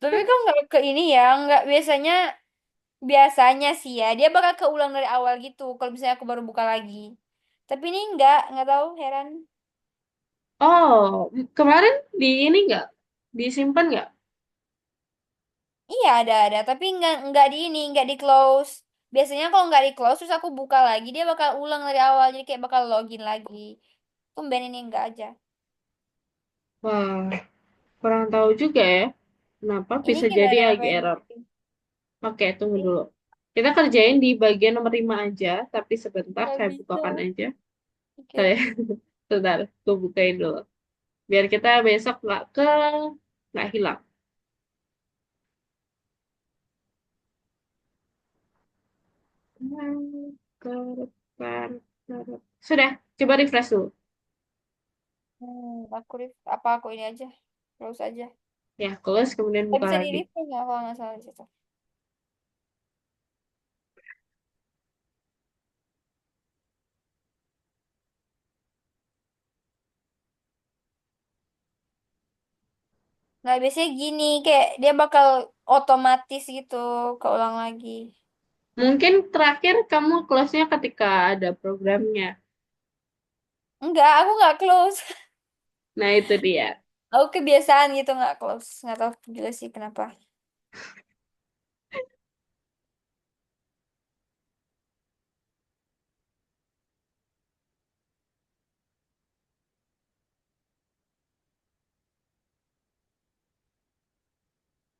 Tapi kok nggak ke ini ya? Nggak biasanya. Biasanya sih ya. Dia bakal keulang dari awal gitu. Kalau misalnya aku baru buka lagi. Tapi ini nggak tahu heran. Oh, kemarin di ini nggak? Disimpan nggak? Iya ada. Tapi nggak di ini, nggak di close. Biasanya kalau nggak di close terus aku buka lagi, dia bakal ulang dari awal. Jadi kayak bakal login lagi. Tumben ini nggak aja. Wah, kurang tahu juga ya. Kenapa Ini bisa jadi gimana lagi ngapain? error? Oke, tunggu dulu. Kita kerjain di bagian nomor 5 aja, tapi sebentar Nggak saya bisa. bukakan aja. Saya, Oke. sebentar, aku bukain dulu. Biar kita besok nggak hilang. Sudah, coba refresh dulu. Apa aku ini aja? Close aja. Ya, close, kemudian Nggak buka bisa di lagi. refresh nggak kalau nggak salah di situ. Nggak biasanya gini, kayak dia bakal otomatis gitu, keulang lagi. Mungkin terakhir kamu close-nya ketika ada programnya. Enggak, aku nggak close. Nah, itu dia. Aku kebiasaan gitu nggak close. Nggak tahu juga sih kenapa.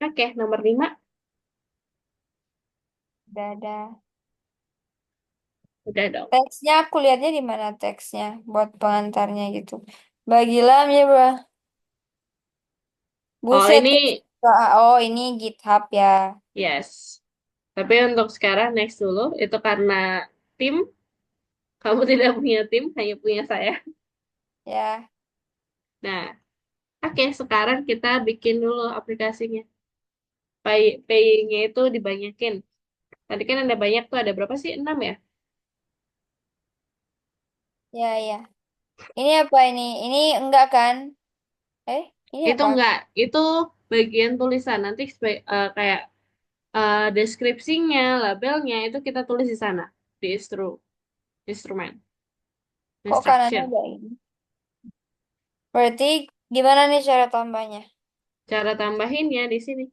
Oke, nomor 5. Udah ada. Udah dong. Teksnya aku lihatnya di mana teksnya buat pengantarnya gitu. Bagilah ya, Bro. Oh, Buset. ini Oh, ini GitHub ya. yes. Tapi untuk sekarang next dulu. Itu karena tim. Kamu tidak punya tim, hanya punya saya. Ya. Nah, oke, sekarang kita bikin dulu aplikasinya. Pay-nya itu dibanyakin. Tadi kan ada banyak tuh, ada berapa sih? 6 ya? Ya, ya. Ini apa ini? Ini enggak kan? Eh, ini Itu apa? enggak, itu bagian tulisan. Nanti kayak deskripsinya, labelnya, itu kita tulis di sana. Di instrumen, Kok kanannya instruction. ada ini? Berarti gimana nih cara tambahnya? Cara tambahinnya di sini.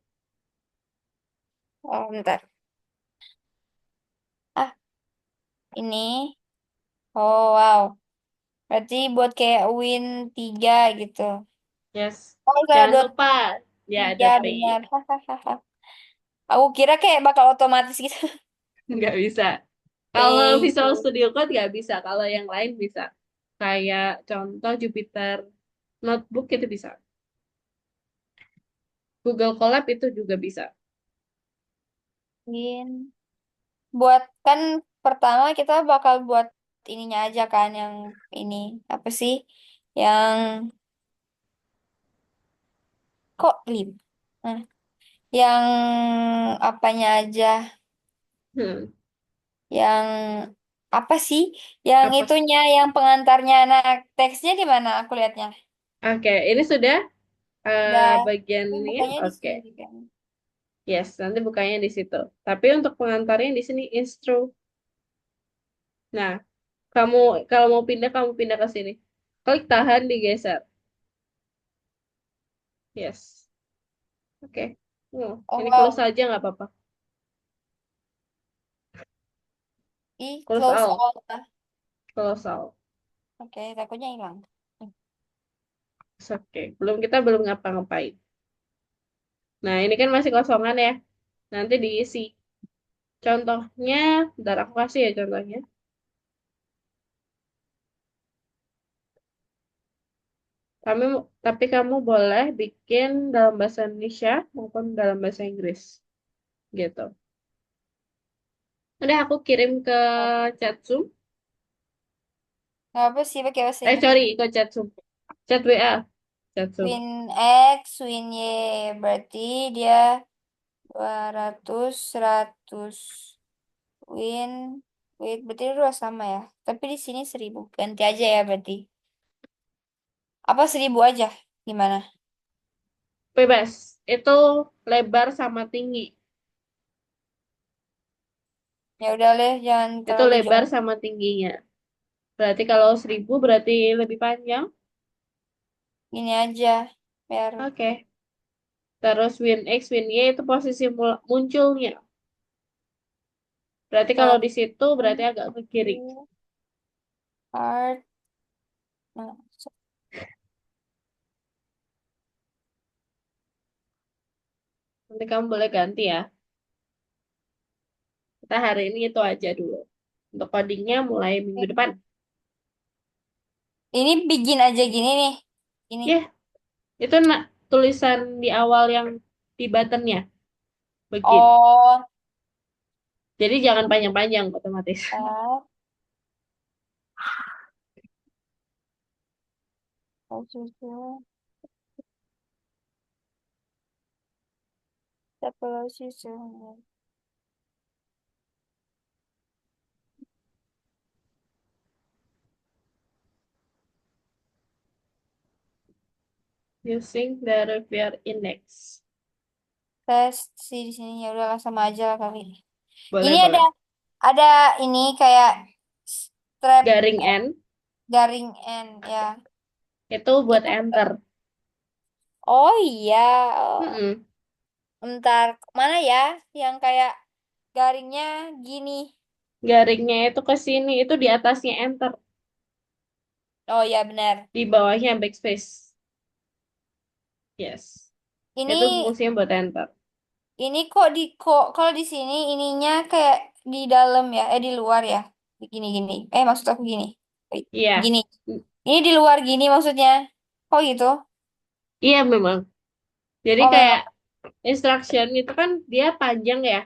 Oh, bentar. Ah, ini. Oh, wow. Berarti buat kayak win 3 gitu. Yes. Oh, udah Jangan dot lupa, ya ada 3 pay. benar. Hahaha. Aku kira kayak bakal otomatis gitu. Nggak bisa. Kalau Pay. Visual Studio Code nggak bisa. Kalau yang lain bisa. Kayak contoh Jupyter Notebook itu bisa. Google Colab itu juga bisa. Win. Buat kan pertama kita bakal buat ininya aja kan yang ini apa sih? Yang kok lip? Nah, yang apanya aja? Hmm. Yang Apa sih yang Apa? itunya, yang pengantarnya? Nah, teksnya di mana aku lihatnya? Oke, ini sudah Udah, bagian aku ini ya. bukanya di Oke, sini kan. yes, nanti bukanya di situ. Tapi untuk pengantarnya di sini instru. Nah, kamu kalau mau pindah, kamu pindah ke sini. Klik tahan, digeser. Yes, oke. Ini close Oh, aja nggak apa-apa. Close close all, all lah. close all. Oke, takutnya hilang. Oke, kita belum ngapa-ngapain. Nah, ini kan masih kosongan ya. Nanti diisi. Contohnya, bentar aku kasih ya contohnya. Tapi kamu boleh bikin dalam bahasa Indonesia maupun dalam bahasa Inggris, gitu. Udah aku kirim ke chat Zoom. Nggak apa sih pakai bahasa Sorry, Inggris? ke chat Zoom. Chat WA, chat Zoom. Win X, Win Y. Berarti dia 200 100 Win. Wait, berarti dua sama ya. Tapi di sini 1000. Ganti aja ya berarti. Apa 1000 aja? Gimana? Bebas. Itu lebar sama tinggi. Ya udah deh, jangan Itu terlalu lebar jauh. sama tingginya. Berarti kalau 1000 berarti lebih panjang. Gini aja. Biar Oke. Terus win X, win Y itu posisi munculnya. Berarti kalau di situ berarti agak ke kiri. 1 part. Nah, Nanti kamu boleh ganti ya. Kita hari ini itu aja dulu. Untuk codingnya mulai minggu depan. ini bikin aja gini nih. Ini. Ya, itu tulisan di awal yang di buttonnya. Begin. Oh, Jadi jangan panjang-panjang otomatis. tab, susu, tabel susu. Using the Revere Index. Tes sih di sini ya udahlah sama aja lah kali. Boleh, Ini boleh. ada ini kayak strap Garing N garing N ya. itu buat Itu enter. oh iya. Oh, Mm-mm. bentar, mana ya yang kayak garingnya gini. Garingnya itu ke sini, itu di atasnya enter, Oh iya benar. di bawahnya backspace. Yes. Ini Itu fungsinya buat enter. ini kok kalau di sini ininya kayak di dalam ya, di luar ya. Gini gini. Maksud aku gini. Wait, Iya. gini. Ini di luar gini maksudnya. Oh gitu. Iya memang. Jadi Oh memang. kayak instruction itu kan dia panjang ya.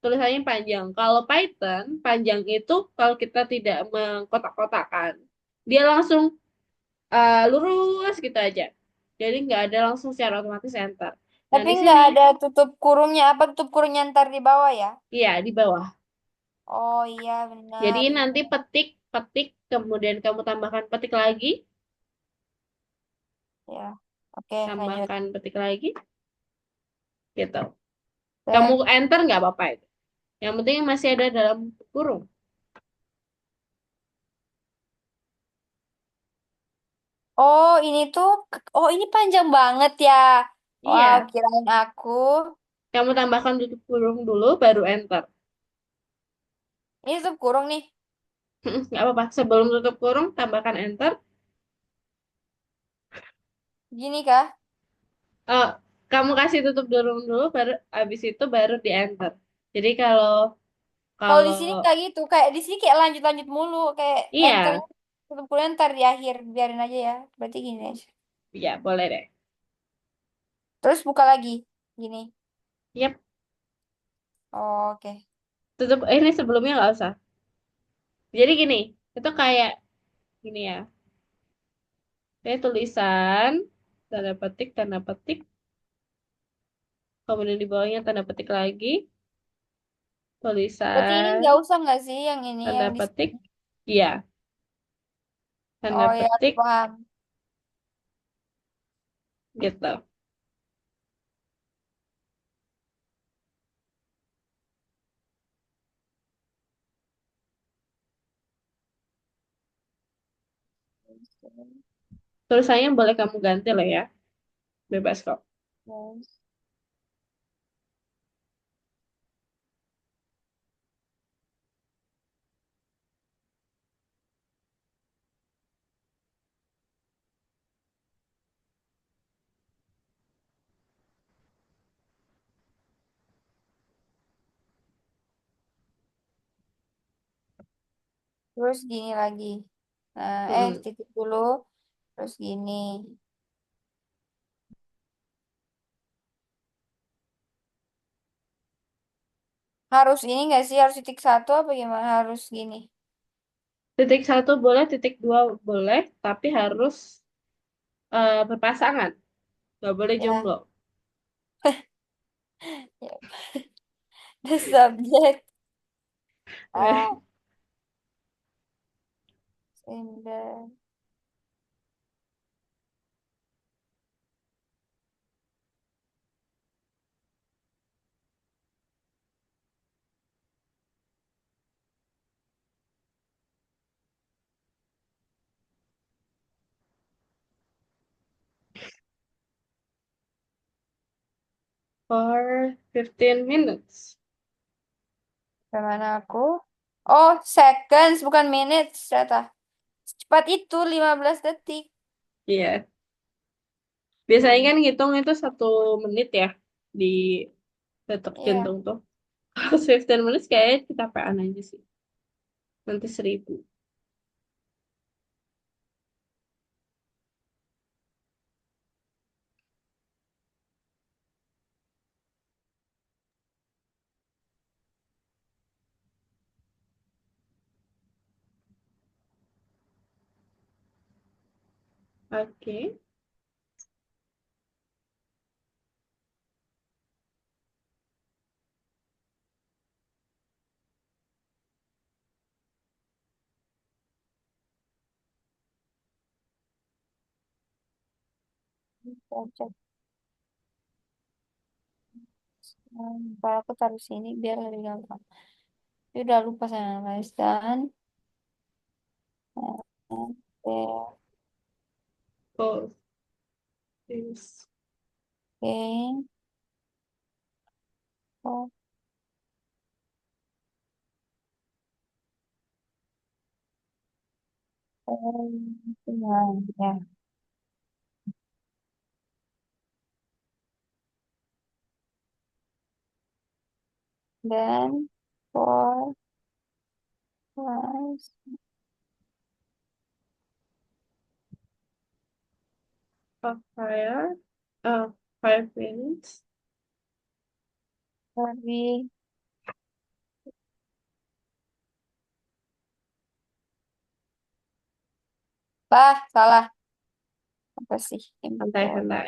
Tulisannya panjang. Kalau Python, panjang itu kalau kita tidak mengkotak-kotakan, dia langsung lurus gitu aja. Jadi nggak ada langsung secara otomatis enter. Nah, Tapi di nggak sini, ada tutup kurungnya. Apa tutup kurungnya ntar di bawah ya? iya di bawah. Oh iya Jadi benar. nanti petik, petik, kemudian kamu tambahkan petik lagi, Ya. Oke lanjut. tambahkan petik lagi, gitu. Kamu Dah. enter nggak apa-apa itu. Yang penting masih ada dalam kurung. Oh ini tuh. Oh ini panjang banget ya. Wow Iya, kirain aku. kamu tambahkan tutup kurung dulu, baru enter. Ini tutup kurung nih. Nggak apa-apa. Sebelum tutup kurung, tambahkan enter. Gini kah? Oh, kamu kasih tutup kurung dulu, baru habis itu baru di enter. Jadi kalau Kalau di kalau sini nggak gitu, kayak di sini kayak lanjut-lanjut mulu, kayak iya, enternya tutup kuliah ntar di akhir, biarin aja ya. Berarti gini aja. iya boleh deh. Terus buka lagi, gini. Yap, Oh, oke. tutup. Ini sebelumnya nggak usah. Jadi gini, itu kayak gini ya. Ini tulisan, tanda petik, kemudian di bawahnya tanda petik lagi. Berarti ini nggak Tulisan, usah nggak sih yang ini tanda yang di petik, sini? iya, tanda Oh ya, aku petik paham. gitu. Tulisannya boleh kamu ganti loh ya, bebas kok. Yes. 'Terus gini lagi. Nah, Mm-mm. titik dulu. Terus gini. Harus ini nggak sih? Harus titik satu apa gimana? Harus gini. Titik satu boleh, titik dua boleh, tapi harus berpasangan, nggak boleh Ya, jomblo. ya. The subject. Ah, sender. For 15 minutes. Bagaimana aku? Oh, seconds bukan minutes ternyata. Cepat itu 15 detik. Iya. Biasanya Hmm. kan ngitung itu 1 menit ya di detak Iya. jantung tuh. Kalau 15 minutes kayaknya kecapean aja sih. Nanti 1.000. Oke. Cocok. Ntar aku taruh sini biar lebih gampang. Ini udah lupa saya analyze dan oke. Oh, this. Oh, ya. Dan for plus Of fire. 5 minutes. lebih. Bah, salah. Apa sih? Import Santai-santai.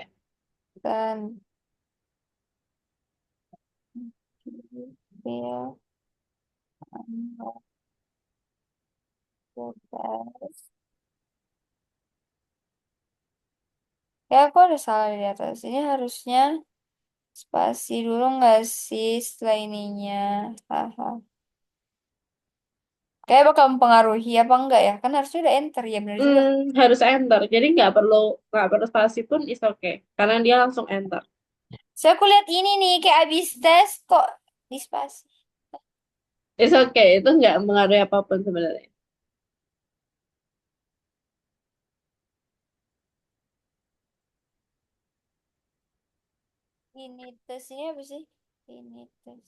dan bill bebas. Ya, aku ada salah di atas. Ini harusnya spasi dulu nggak sih setelah ininya? Haha. Kayak bakal mempengaruhi apa enggak ya? Kan harusnya udah enter ya, benar juga. Harus enter. Jadi nggak perlu spasi pun is okay. Karena dia langsung enter. Saya aku lihat ini nih kayak abis tes kok di spasi. Is okay. Itu nggak mengaruhi apapun sebenarnya. Ini tes ini apa sih? Ini tes.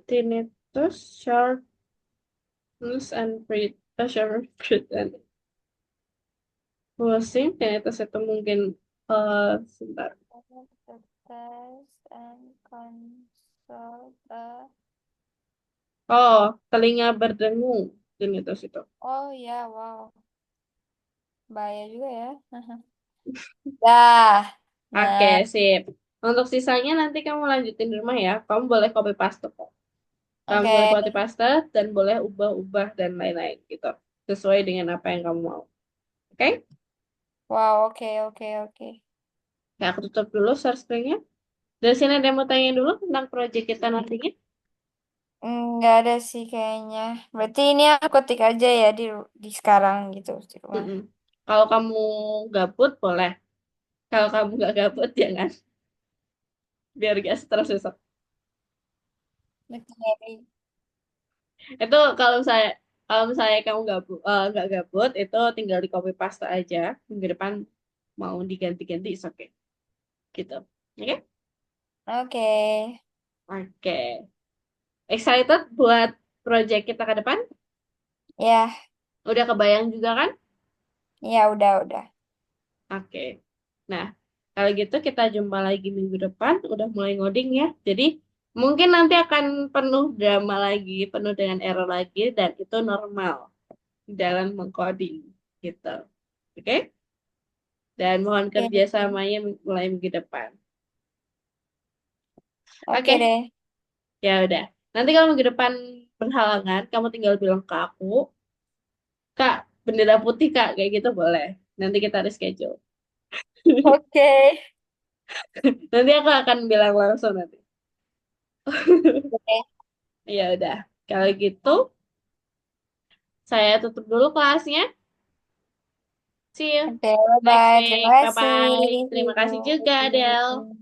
Tinnitus, sharpness, and breath. Sharp breath and pusing. Tinnitus itu mungkin sebentar. The test and consult. Oh, telinga berdengung. Tinnitus itu. Oh ya, wow. Bahaya juga ya. Dah. Oke, Nah, sip. Untuk sisanya nanti kamu lanjutin di rumah ya. Kamu boleh copy paste kok. Kamu Oke. boleh copy paste dan boleh ubah-ubah dan lain-lain gitu. Sesuai dengan apa yang kamu mau. Oke? Wow, oke, oke, oke. Ya, aku tutup dulu share screen-nya. Dari sini ada yang mau tanya dulu tentang proyek kita nantinya? Nggak ada sih kayaknya. Berarti ini aku ketik aja ya di sekarang gitu di rumah. Mm-mm. Kalau kamu gabut, boleh. Kalau kamu nggak gabut, jangan. Biar gak stres besok. Oke. Itu kalau misalnya kamu nggak gabut, itu tinggal di copy paste aja. Minggu depan mau diganti-ganti, is okay. Gitu. Oke? Oke. Oke. Excited buat project kita ke depan? Ya, Udah kebayang juga kan? ya udah. Oke. Nah, kalau gitu kita jumpa lagi minggu depan. Udah mulai ngoding ya. Jadi mungkin nanti akan penuh drama lagi, penuh dengan error lagi, dan itu normal dalam mengcoding gitu. Oke? Dan mohon Oke. kerjasamanya mulai minggu depan. Oke Oke, deh. ya udah. Nanti kalau minggu depan berhalangan, kamu tinggal bilang ke aku, Kak, bendera putih Kak, kayak gitu boleh. Nanti kita reschedule. Oke. Nanti aku akan bilang langsung nanti. Oke. Ya udah. Kalau gitu, saya tutup dulu kelasnya. See you Oke, next bye. Terima week. kasih. Bye-bye. See Terima kasih juga, Del. you.